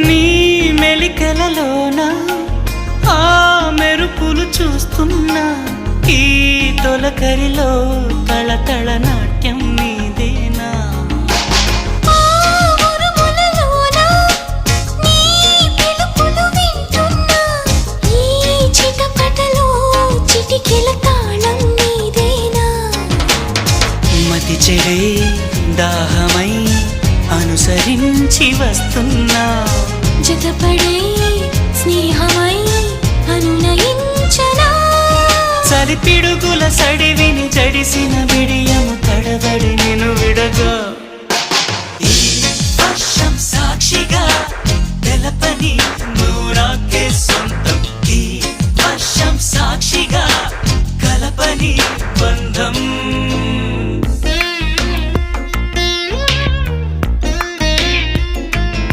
నీ మెలికలలోన ఆ మెరుపులు చూస్తున్నా ఈ తొలకరిలో తళతళ నాట్యం నీదేనా మతి చెడే దాహమై అనుసరించి వస్తున్నా జతపడే స్నేహమై అనునయించనా చలి పిడుగుల సడివిని జడిసిన బిడియము తడబడి నిన్ను విడగా